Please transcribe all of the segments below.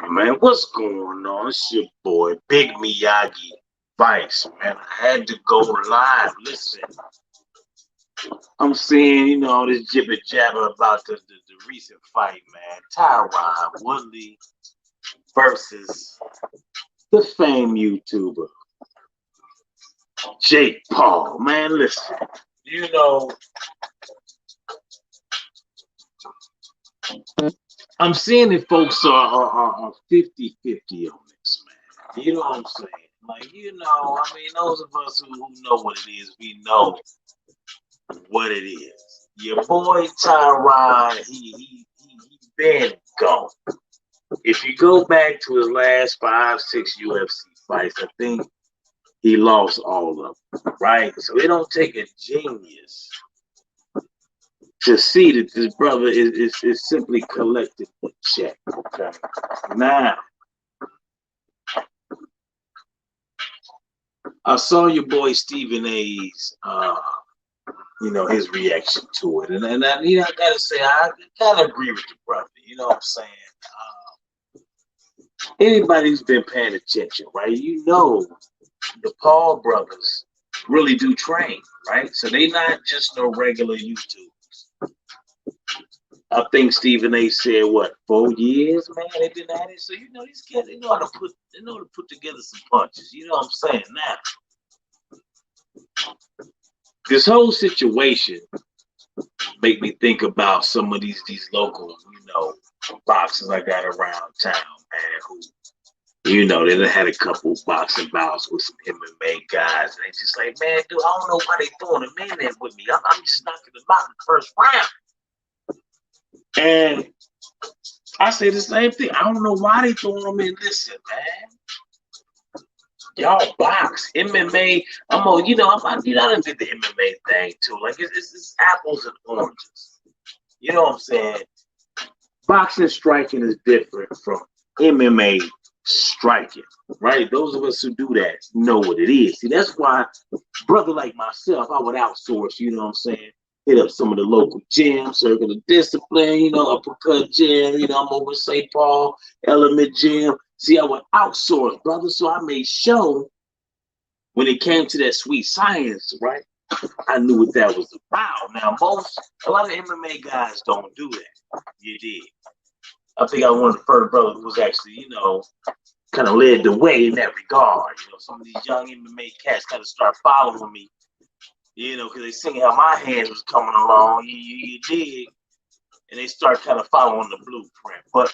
Man, what's going on? It's your boy, Big Miyagi Vice, man. I had to go live. Listen, I'm seeing, all this jibber jabber about the recent fight, man. Tyron Woodley versus the famed YouTuber, Jake Paul. Man, listen, you know, I'm seeing that folks are 50-50 on this, man. You know what I'm saying? Like, I mean, those of us who know what it is, we know what it is. Your boy Tyron, he been gone. If you go back to his last 5-6 UFC fights, I think he lost all of them, right? So it don't take a genius to see that this brother is simply collecting a check. Okay. Now, I saw your boy Stephen A's, his reaction to it, and I gotta say I kind of agree with the brother. You know what I'm saying? Anybody who's been paying attention, right? The Paul brothers really do train, right? So they not just no regular YouTube. I think Stephen A said 4 years, man. They've been at it. So these kids, they know how to put together some punches. You know what I'm saying? Now, this whole situation make me think about some of these local, boxers I got around town, man, who, they done had a couple boxing bouts with some MMA guys, and they just like, man, dude, I don't know why they throwing a man in with me. I'm just knocking them out in the first round. And I say the same thing. I don't know why they throwing them in. Listen, man, y'all box MMA. I done did the MMA thing too. Like it's apples and oranges. You know what I'm saying? Boxing striking is different from MMA striking, right? Those of us who do that know what it is. See, that's why, brother like myself, I would outsource. You know what I'm saying? Hit up some of the local gyms, Circle of Discipline, Uppercut Gym, I'm over St. Paul, Element Gym. See, I would outsource, brother. So I made sure when it came to that sweet science, right? I knew what that was about. Now, a lot of MMA guys don't do that. You did. I think I was one of the first brothers who was actually, kind of led the way in that regard. Some of these young MMA cats kind of start following me. Because they seen how my hands was coming along, you dig, and they start kind of following the blueprint.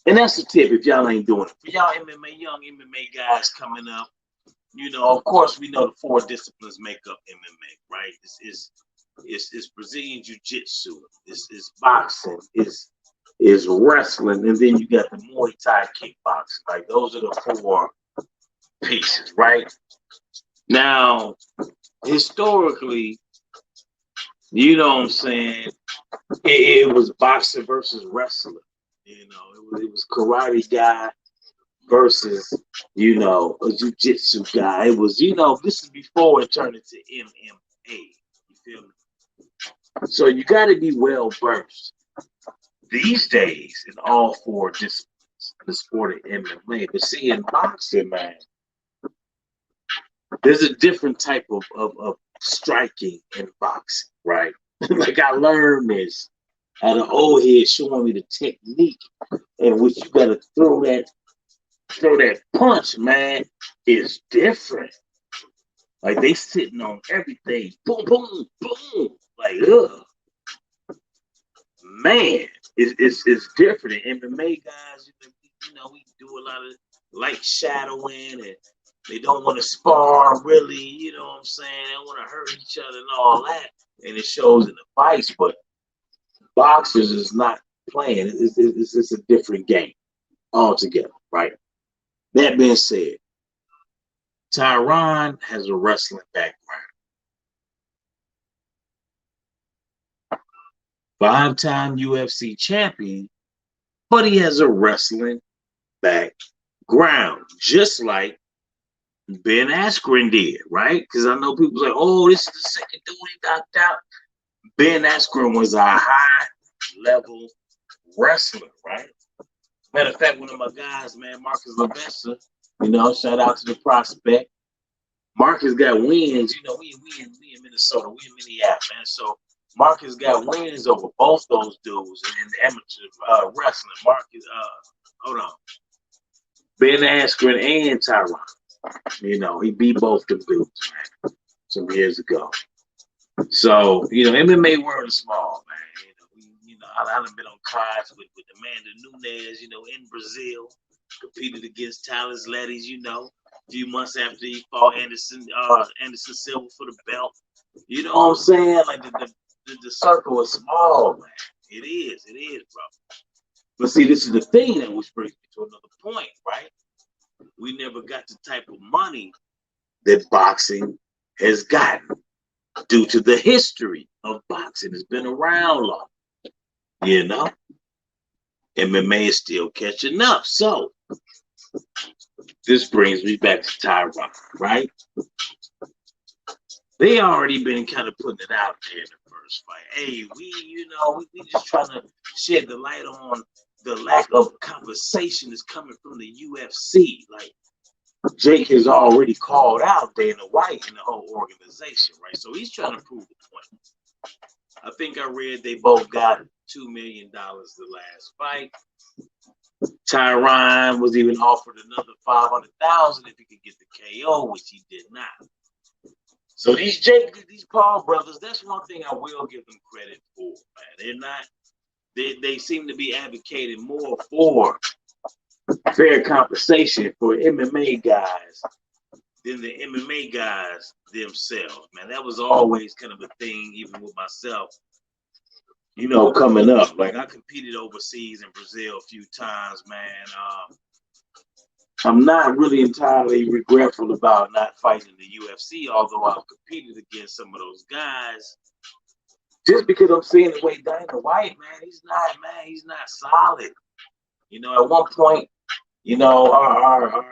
And that's the tip if y'all ain't doing it. For y'all young MMA guys coming up, of course we know the 4 disciplines make up MMA, right? It's Brazilian Jiu-Jitsu, it's boxing, it's wrestling, and then you got the Muay Thai kickboxing. Like those are the 4 pieces, right? Now, historically, you know what I'm saying, it was boxer versus wrestler. It was karate guy versus, a jiu-jitsu guy. It was, this is before it turned into MMA. You feel me? So you got to be well versed these days in all 4 disciplines in the sport of MMA. But see, in boxing, man, there's a different type of striking in boxing, right? Like I learned this at an old head showing me the technique in which you gotta throw that punch, man, is different. Like they sitting on everything. Boom, boom, boom. Like, man, it's different. And MMA guys, we do a lot of light shadowing, and they don't want to spar really, you know what I'm saying? They don't want to hurt each other and all that. And it shows in the fights, but boxers is not playing. It's a different game altogether, right? That being said, Tyron has a wrestling background. 5-time UFC champion, but he has a wrestling background, just like Ben Askren did, right? Because I know people say, oh, this is the second dude he knocked out. Ben Askren was a high level wrestler, right? Matter of fact, one of my guys, man, Marcus Lavessa, shout out to the prospect. Marcus got wins. We in Minnesota, we in Minneapolis, man. So Marcus got wins over both those dudes in the amateur wrestling. Marcus, hold on, Ben Askren and Tyron. He beat both them dudes, man, some years ago. So MMA world is small, man. I've been on cards with Amanda Nunes, in Brazil, competed against Thales Letties, a few months after he fought Anderson Silva for the belt. You know what I'm saying? Like the circle is small, man. It is, bro. But see, this is the thing that which brings me to another point, right? We never got the type of money that boxing has gotten due to the history of boxing. It's been around long. MMA is still catching up. So this brings me back to Tyron, right? They already been kind of putting it out there in the first fight. Hey, we just trying to shed the light on the lack of conversation that's coming from the UFC. Like Jake has already called out Dana White and the whole organization, right? So he's trying to prove the point. I think I read they both got $2 million the last fight. Tyron was even offered another $500,000 if he could get the KO, which he did not. So these Paul brothers, that's one thing I will give them credit for, man. They're not. They seem to be advocating more for fair compensation for MMA guys than the MMA guys themselves, man. That was always kind of a thing, even with myself, coming up. Like I competed overseas in Brazil a few times, man. I'm not really entirely regretful about not fighting the UFC, although I've competed against some of those guys. Just because I'm seeing the way Dana White, man, he's not solid. At one point, our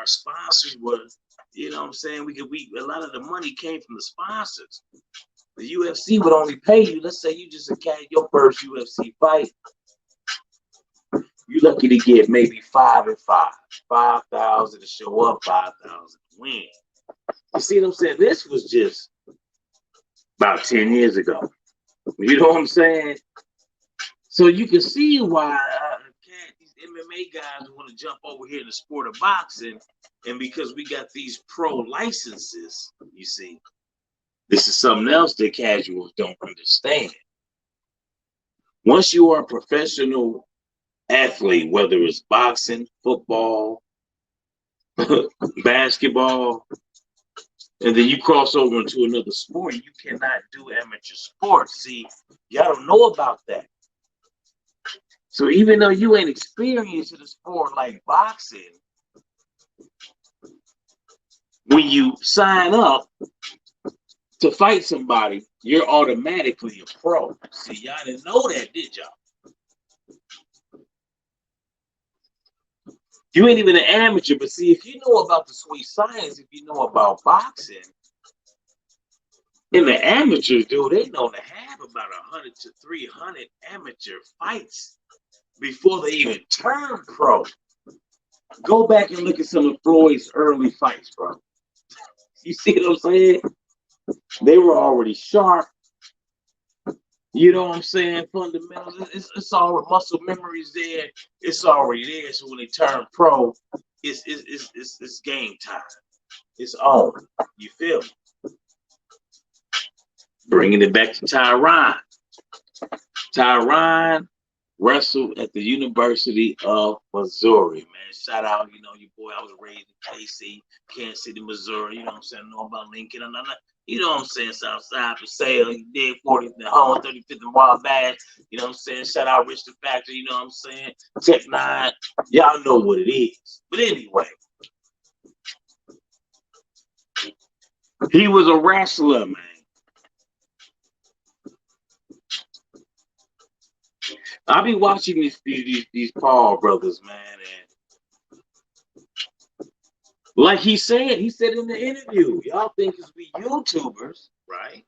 sponsors were, what I'm saying, a lot of the money came from the sponsors. The UFC would only pay you, let's say you just had your first UFC fight. You're lucky to get maybe 5 and 5, 5,000 to show up, 5,000 to win. You see what I'm saying? This was just about 10 years ago. You know what I'm saying? So you can see why these MMA guys want to jump over here in the sport of boxing. And because we got these pro licenses, you see, this is something else that casuals don't understand. Once you are a professional athlete, whether it's boxing, football, basketball, and then you cross over into another sport, you cannot do amateur sports. See, y'all don't know about that. So even though you ain't experienced in a sport like boxing, when you sign up to fight somebody, you're automatically a pro. See, y'all didn't know that, did y'all? You ain't even an amateur, but see, if you know about the sweet science, if you know about boxing, in the amateurs, dude, they know to have about 100 to 300 amateur fights before they even turn pro. Go back and look at some of Floyd's early fights, bro. You see what I'm saying? They were already sharp. You know what I'm saying? Fundamentals. It's all muscle memories there. It's already there. So when they turn pro, it's game time. It's on. You feel me? Bringing it back to Tyron. Tyron wrestled at the University of Missouri, man. Shout out, your boy. I was raised in KC, Kansas City, Missouri. You know what I'm saying? I know about Lincoln. You know what I'm saying? Southside for sale. You did 40th and home, 35th and Wild Bad. You know what I'm saying? Shout out Rich the Factory. You know what I'm saying? Tech 9. Y'all know what it is. But anyway, he was a wrestler, man. I be watching these Paul brothers, man, and like he said in the interview, y'all think it's we YouTubers, right?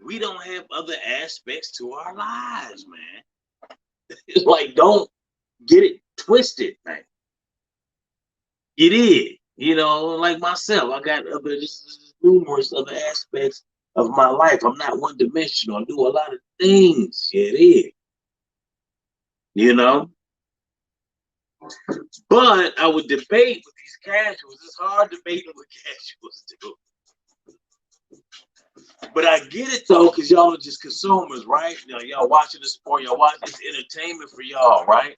We don't have other aspects to our lives, man. It's like, don't get it twisted, man. It is, like myself. I got numerous other aspects of my life. I'm not one dimensional. I do a lot of things. Yeah, it is, you know. But I would debate with these casuals. It's hard debating with casuals too. But I get it though, because y'all are just consumers, right? Y'all watching the sport, y'all watching this entertainment for y'all, right?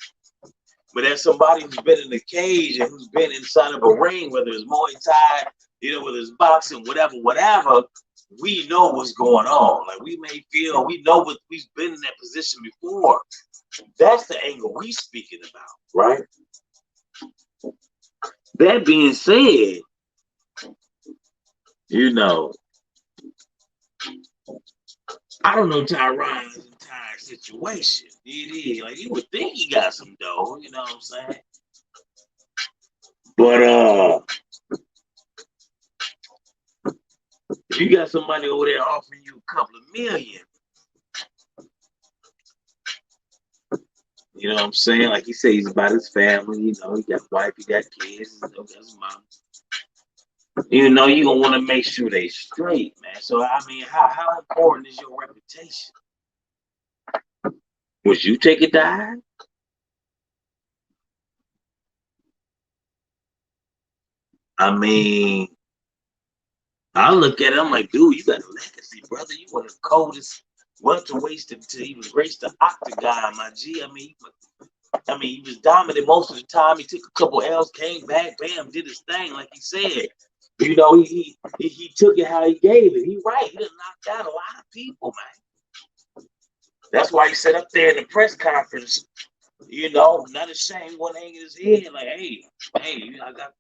But as somebody who's been in the cage and who's been inside of a ring, whether it's Muay Thai, whether it's boxing, whatever, we know what's going on. Like we know what we've been in that position before. That's the angle we speaking about, right? That being said, I don't know Tyron's entire situation. It is like you would think he got some dough, you know what I'm saying? But if you got somebody over there offering you a couple of million, you know what I'm saying? Like he says he's about his family, he got wife, he got kids, he got his mom. You're gonna want to make sure they straight, man. So I mean, how important is your reputation? Would you take a dive? I mean, I look at it, I'm like, dude, you got a legacy, brother. You one of the coldest welterweights to even grace the octagon, my G. I mean, he was dominant most of the time. He took a couple L's, came back, bam, did his thing, like he said. He took it how he gave it. He right. He done knocked out a lot of people, man. That's why he sat up there in the press conference, not ashamed, one hanging his head, like, hey, I got.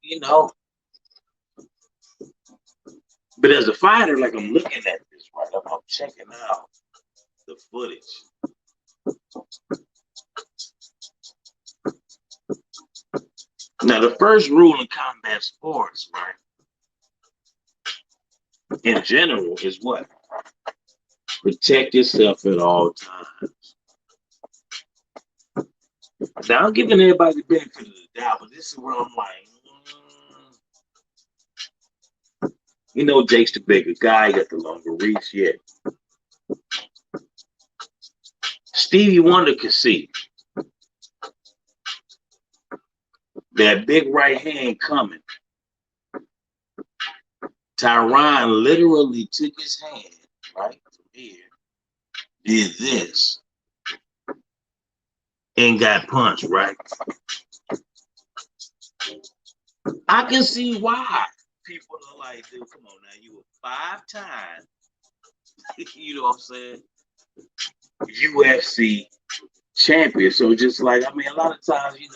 But as a fighter, like I'm looking at this, right? I'm checking out the footage. Now, the first rule in combat sports, right, in general, is what? Protect yourself at all times. Now, I'm giving everybody the benefit of the doubt, but this is where I'm like, Jake's the bigger guy, got the longer reach, yeah. Stevie Wonder could see that big right hand coming. Tyron literally took his hand, right, from here, did this, and got punched, right? I can see why people are like, dude, come on now, you were 5-time, you know what I'm saying, UFC champion. So just like, I mean, a lot of times, we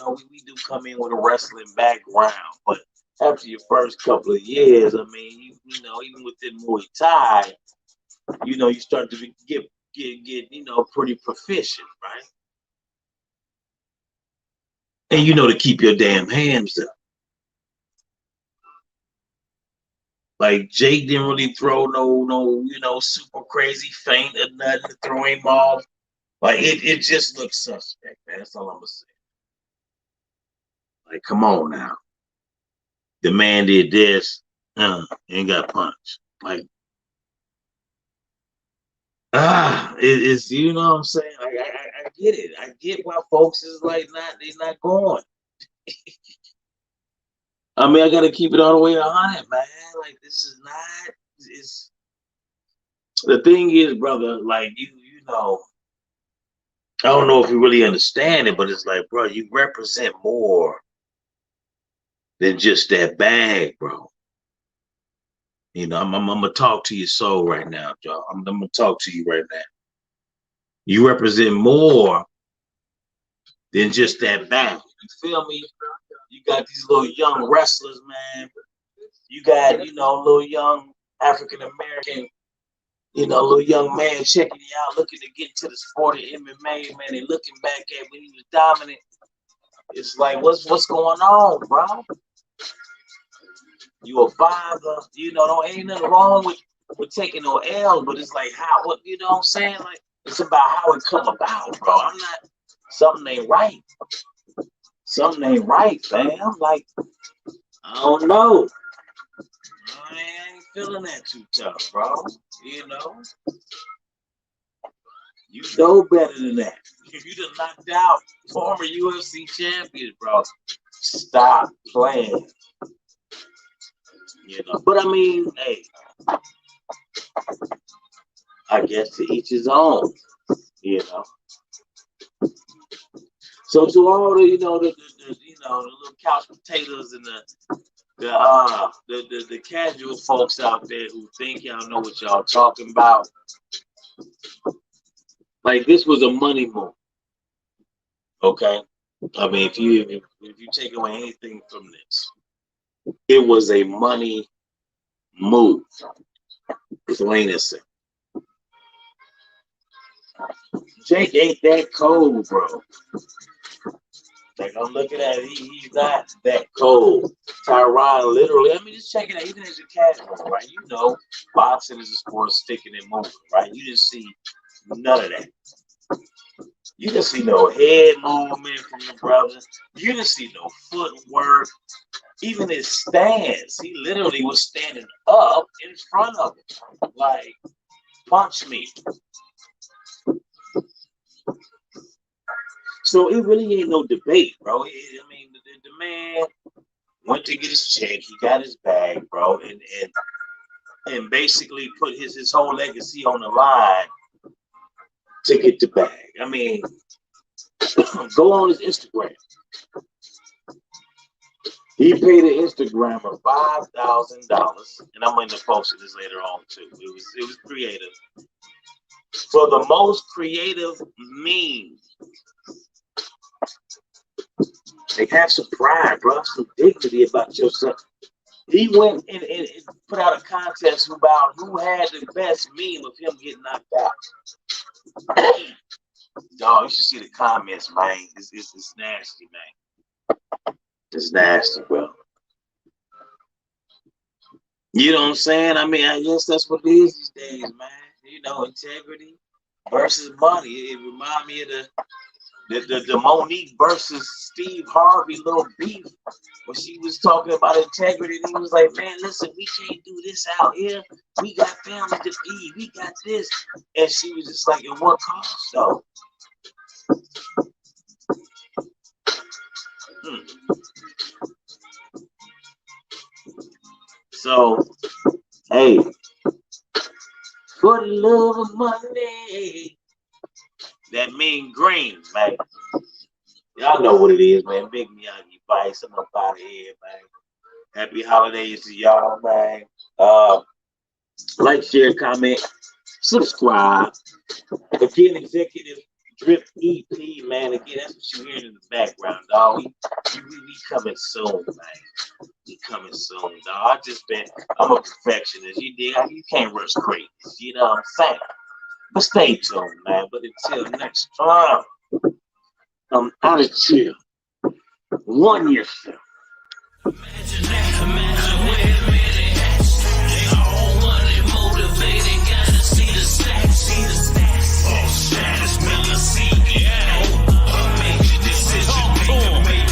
do come in with a wrestling background, but after your first couple of years, I mean, even within Muay Thai, you start to get pretty proficient, right? And to keep your damn hands up. Like Jake didn't really throw no super crazy feint or nothing to throw him off. Like it just looks suspect, man. That's all I'm gonna say. Like, come on now. The man did this, and got punched. Like, it's you know what I'm saying? Like, I get it. I get why folks is like they're not going. I mean, I gotta keep it all the way 100, man. Like, this is not. It's the thing is, brother. Like, I don't know if you really understand it, but it's like, bro, you represent more than just that bag, bro. I'm gonna talk to your soul right now, Joe. I'm gonna talk to you right now. You represent more than just that bag. You feel me? You got these little young wrestlers, man. You got, little young African American, little young man checking you out, looking to get into the sport of MMA, man. They looking back at when he was dominant. It's like, what's going on, bro? You a father, ain't nothing wrong with with taking no L, but it's like how, what, you know what I'm saying? Like, it's about how it come about, bro. I'm not, something ain't right. Something ain't right, man. I'm like, I don't know. I ain't feeling that too tough, bro. You know? You know better than that. If you done knocked out former UFC champions, bro, stop playing. You know, but I mean, hey, I guess to each his own. You know. So to all the, you know, the little couch potatoes and the casual folks out there who think y'all know what y'all talking about, like this was a money move. Okay, I mean, if you take away anything from this, it was a money move. Plain and simple. Jake ain't that cold, bro. Like I'm looking at it, he's not that cold. Tyron literally, I mean, just check it out, even as a casual, right? You know, boxing is a sport of sticking and moving, right? You didn't see none of that. You didn't see no head movement from the brothers. You didn't see no footwork. Even his stance, he literally was standing up in front of him. Like, punch me. So it really ain't no debate, bro. I mean, the man went to get his check. He got his bag, bro, and basically put his whole legacy on the line to get the bag. I mean, go on his Instagram. He paid an Instagrammer $5,000, and I'm going to post this later on too. It was creative. For the most creative meme. They have some pride, bro, some dignity about yourself. He went and put out a contest about who had the best meme of him getting knocked out. Dog, you should see the comments, man. It's nasty, man. It's nasty, bro. You know what I'm saying? I mean, I guess that's what it is these days, man. You know, integrity versus money. It reminds me of the Monique versus Steve Harvey little beef when she was talking about integrity. And he was like, man, listen, we can't do this out here. We got family to feed. We got this. And she was just like, at what cost, though? So, hey, for the love of money, that mean green, man. Y'all know what it is, man. Big Miyagi Vice. I'm up out of here, man. Happy holidays to y'all, man. Like, share, comment, subscribe. Again, Executive Drip EP, man. Again, that's what you're hearing in the background, dog. We coming soon, man. We coming soon, dog. I'm a perfectionist. You can't rush greatness. You know what I'm saying? But stay tuned, man. But until next time, I'm out of chill. One yourself.